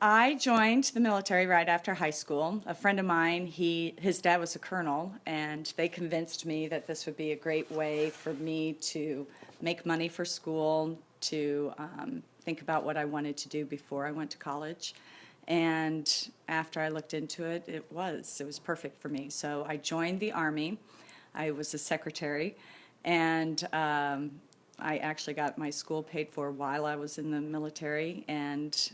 I joined the military right after high school. A friend of mine, his dad was a colonel, and they convinced me that this would be a great way for me to make money for school, to think about what I wanted to do before I went to college. And after I looked into it, it was perfect for me. So I joined the Army. I was a secretary, and I actually got my school paid for while I was in the military, and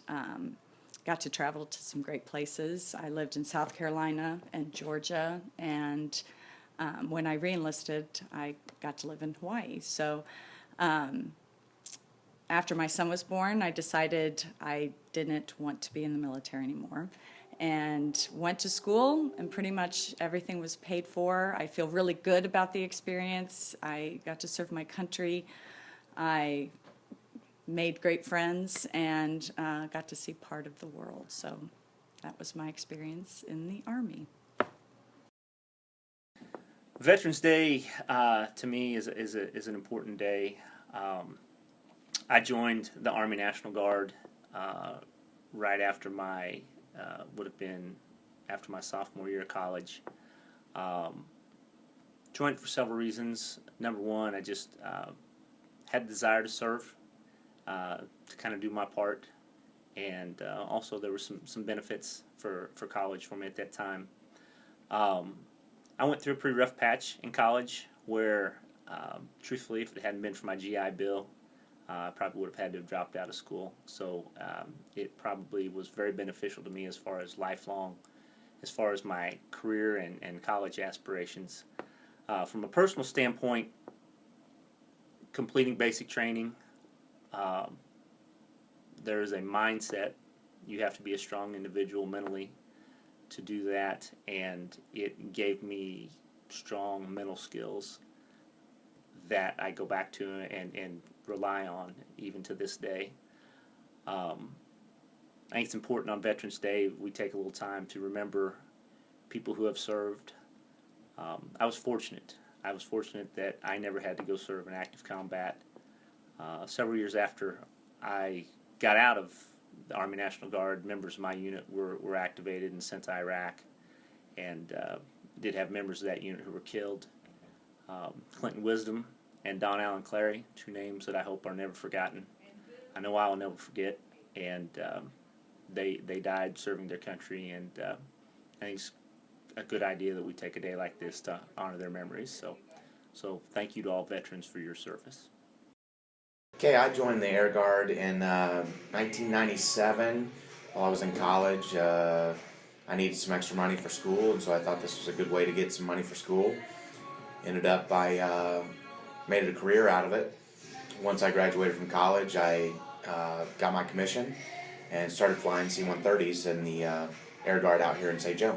got to travel to some great places. I lived in South Carolina and Georgia, and when I reenlisted, I got to live in Hawaii. So after my son was born, I decided I didn't want to be in the military anymore, and went to school, and pretty much everything was paid for. I feel really good about the experience. I got to serve my country. I made great friends, and got to see part of the world. So that was my experience in the Army. Veterans Day to me is an important day. I joined the Army National Guard right after my would have been after my sophomore year of college. Joined for several reasons. Number one, I just had the desire to serve, to kind of do my part, and also there were some benefits for college for me at that time. I went through a pretty rough patch in college where, truthfully, if it hadn't been for my GI Bill, I probably would have had to have dropped out of school. So it probably was very beneficial to me as far as lifelong, as far as my career and college aspirations. From a personal standpoint, completing basic training, there is a mindset. You have to be a strong individual mentally to do that, and it gave me strong mental skills that I go back to and rely on even to this day. I think it's important on Veterans Day we take a little time to remember people who have served. I was fortunate. I was fortunate that I never had to go serve in active combat. Several years after I got out of the Army National Guard, members of my unit were activated and sent to Iraq, and did have members of that unit who were killed. Clinton Wisdom and Don Allen Clary, two names that I hope are never forgotten. I know I will never forget, and they died serving their country, and I think it's a good idea that we take a day like this to honor their memories. So thank you to all veterans for your service. Okay, I joined the Air Guard in 1997 while I was in college. I needed some extra money for school, and so I thought this was a good way to get some money for school. Ended up, I made it a career out of it. Once I graduated from college, I got my commission and started flying C-130s in the Air Guard out here in St. Joe.